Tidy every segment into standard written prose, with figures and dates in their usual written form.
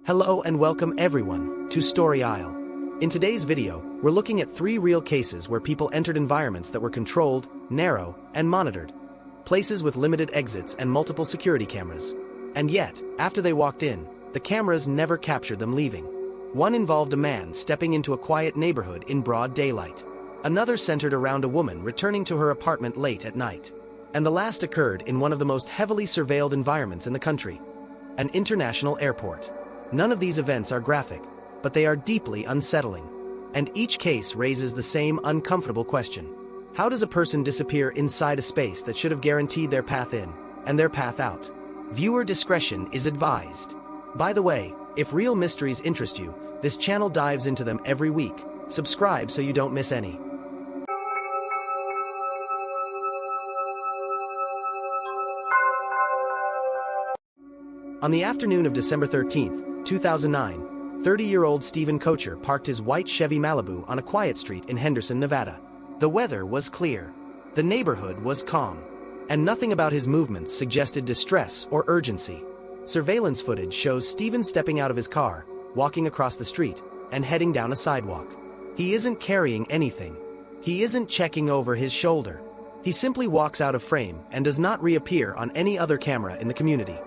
Hello and welcome everyone to Story Isle. In today's video, we're looking at 3 real cases where people entered environments that were controlled, narrow, and monitored. Places with limited exits and multiple security cameras. And yet, after they walked in, the cameras never captured them leaving. One involved a man stepping into a quiet neighborhood in broad daylight. Another centered around a woman returning to her apartment late at night. And the last occurred in one of the most heavily surveilled environments in the country, an international airport. None of these events are graphic, but they are deeply unsettling. And each case raises the same uncomfortable question. How does a person disappear inside a space that should have guaranteed their path in and their path out? Viewer discretion is advised. By the way, if real mysteries interest you, this channel dives into them every week. Subscribe so you don't miss any. On the afternoon of December 13, 2009, 30-year-old Stephen Koecher parked his white Chevy Malibu on a quiet street in Henderson, Nevada. The weather was clear. The neighborhood was calm. And nothing about his movements suggested distress or urgency. Surveillance footage shows Stephen stepping out of his car, walking across the street, and heading down a sidewalk. He isn't carrying anything. He isn't checking over his shoulder. He simply walks out of frame and does not reappear on any other camera in the community.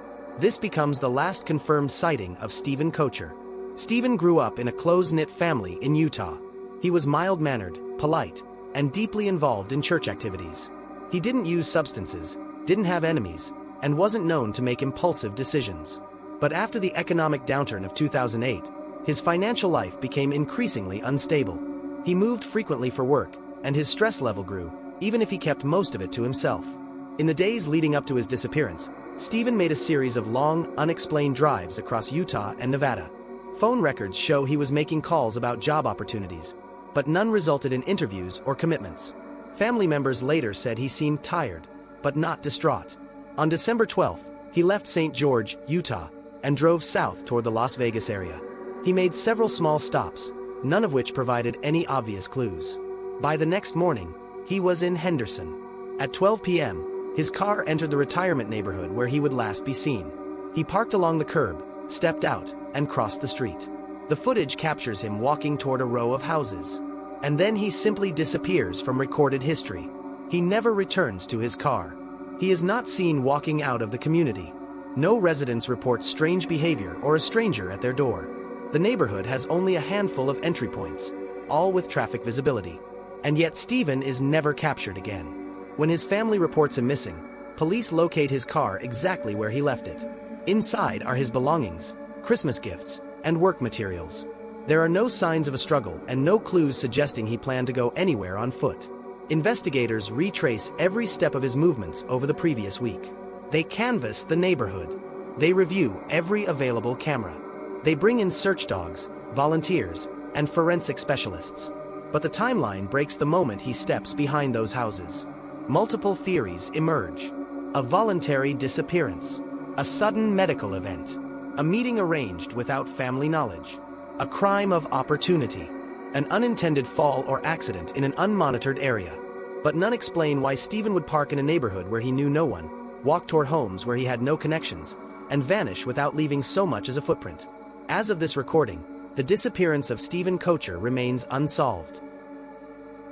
This becomes the last confirmed sighting of Stephen Koecher. Stephen grew up in a close-knit family in Utah. He was mild-mannered, polite, and deeply involved in church activities. He didn't use substances, didn't have enemies, and wasn't known to make impulsive decisions. But after the economic downturn of 2008, his financial life became increasingly unstable. He moved frequently for work, and his stress level grew, even if he kept most of it to himself. In the days leading up to his disappearance, Stephen made a series of long, unexplained drives across Utah and Nevada. Phone records show he was making calls about job opportunities, but none resulted in interviews or commitments. Family members later said he seemed tired, but not distraught. On December 12th, he left St. George, Utah, and drove south toward the Las Vegas area. He made several small stops, none of which provided any obvious clues. By the next morning, he was in Henderson. At 12 p.m., his car entered the retirement neighborhood where he would last be seen. He parked along the curb, stepped out, and crossed the street. The footage captures him walking toward a row of houses. And then he simply disappears from recorded history. He never returns to his car. He is not seen walking out of the community. No residents report strange behavior or a stranger at their door. The neighborhood has only a handful of entry points, all with traffic visibility. And yet Stephen is never captured again. When his family reports him missing, police locate his car exactly where he left it. Inside are his belongings, Christmas gifts, and work materials. There are no signs of a struggle and no clues suggesting he planned to go anywhere on foot. Investigators retrace every step of his movements over the previous week. They canvass the neighborhood. They review every available camera. They bring in search dogs, volunteers, and forensic specialists. But the timeline breaks the moment he steps behind those houses. Multiple theories emerge. A voluntary disappearance. A sudden medical event. A meeting arranged without family knowledge. A crime of opportunity. An unintended fall or accident in an unmonitored area. But none explain why Stephen would park in a neighborhood where he knew no one, walk toward homes where he had no connections, and vanish without leaving so much as a footprint. As of this recording, the disappearance of Stephen Koecher remains unsolved.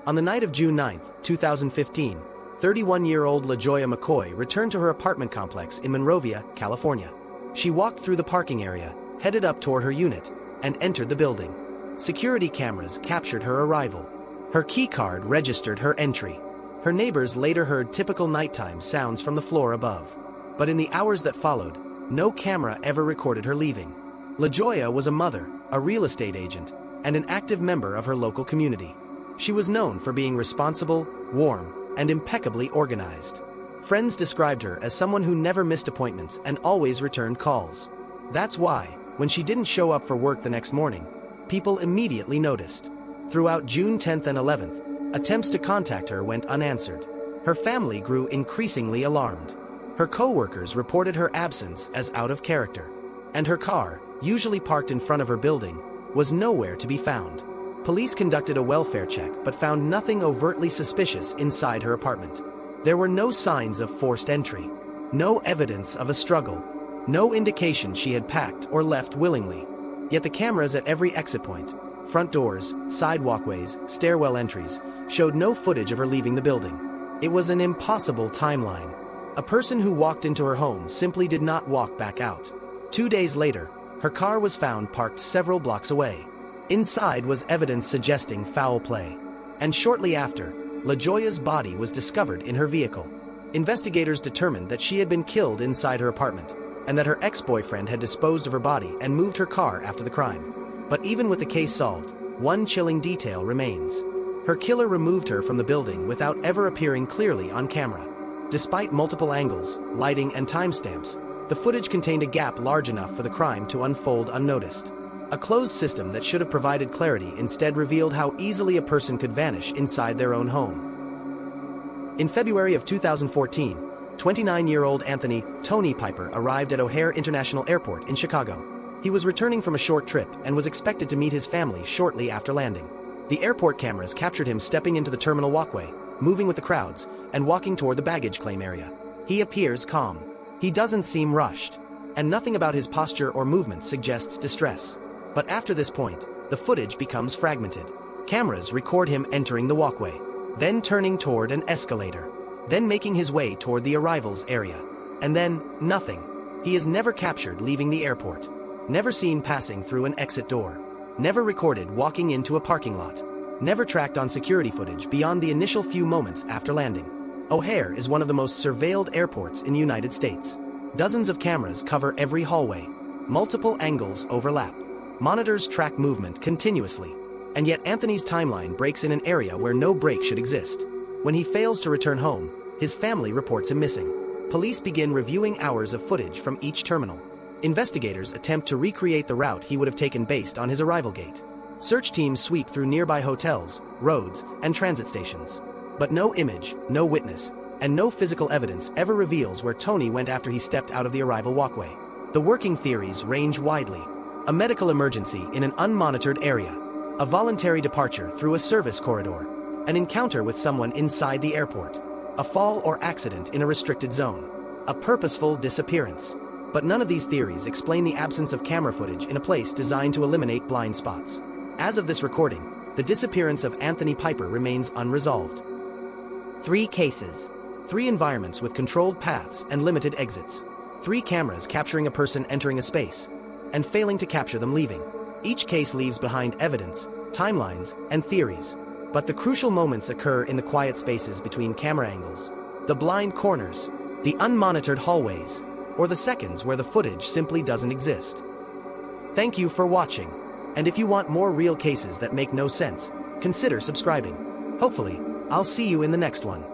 On the night of June 9, 2015, 31-year-old LaJoya McCoy returned to her apartment complex in Monrovia, California. She walked through the parking area, headed up toward her unit, and entered the building. Security cameras captured her arrival. Her keycard registered her entry. Her neighbors later heard typical nighttime sounds from the floor above. But in the hours that followed, no camera ever recorded her leaving. LaJoya was a mother, a real estate agent, and an active member of her local community. She was known for being responsible, warm, and impeccably organized. Friends described her as someone who never missed appointments and always returned calls. That's why, when she didn't show up for work the next morning, people immediately noticed. Throughout June 10th and 11th, attempts to contact her went unanswered. Her family grew increasingly alarmed. Her co-workers reported her absence as out of character. And her car, usually parked in front of her building, was nowhere to be found. Police conducted a welfare check but found nothing overtly suspicious inside her apartment. There were no signs of forced entry, no evidence of a struggle, no indication she had packed or left willingly. Yet the cameras at every exit point, front doors, side walkways, stairwell entries, showed no footage of her leaving the building. It was an impossible timeline. A person who walked into her home simply did not walk back out. 2 days later, her car was found parked several blocks away. Inside was evidence suggesting foul play. And shortly after, LaJoya's body was discovered in her vehicle. Investigators determined that she had been killed inside her apartment, and that her ex-boyfriend had disposed of her body and moved her car after the crime. But even with the case solved, one chilling detail remains. Her killer removed her from the building without ever appearing clearly on camera. Despite multiple angles, lighting, and timestamps, the footage contained a gap large enough for the crime to unfold unnoticed. A closed system that should have provided clarity instead revealed how easily a person could vanish inside their own home. In February of 2014, 29-year-old Anthony "Tony" Piper arrived at O'Hare International Airport in Chicago. He was returning from a short trip and was expected to meet his family shortly after landing. The airport cameras captured him stepping into the terminal walkway, moving with the crowds, and walking toward the baggage claim area. He appears calm. He doesn't seem rushed, and nothing about his posture or movement suggests distress. But after this point, the footage becomes fragmented. Cameras record him entering the walkway, then turning toward an escalator, then making his way toward the arrivals area. And then, nothing. He is never captured leaving the airport, never seen passing through an exit door, never recorded walking into a parking lot, never tracked on security footage beyond the initial few moments after landing. O'Hare is one of the most surveilled airports in the United States. Dozens of cameras cover every hallway. Multiple angles overlap. Monitors track movement continuously. And yet Anthony's timeline breaks in an area where no break should exist. When he fails to return home, his family reports him missing. Police begin reviewing hours of footage from each terminal. Investigators attempt to recreate the route he would have taken based on his arrival gate. Search teams sweep through nearby hotels, roads, and transit stations. But no image, no witness, and no physical evidence ever reveals where Tony went after he stepped out of the arrival walkway. The working theories range widely. A medical emergency in an unmonitored area, a voluntary departure through a service corridor, an encounter with someone inside the airport, a fall or accident in a restricted zone, a purposeful disappearance. But none of these theories explain the absence of camera footage in a place designed to eliminate blind spots. As of this recording, the disappearance of Anthony Piper remains unresolved. 3 cases, 3 environments with controlled paths and limited exits, 3 cameras capturing a person entering a space, and failing to capture them leaving. Each case leaves behind evidence, timelines, and theories. But the crucial moments occur in the quiet spaces between camera angles, the blind corners, the unmonitored hallways, or the seconds where the footage simply doesn't exist. Thank you for watching. And if you want more real cases that make no sense, consider subscribing. Hopefully, I'll see you in the next one.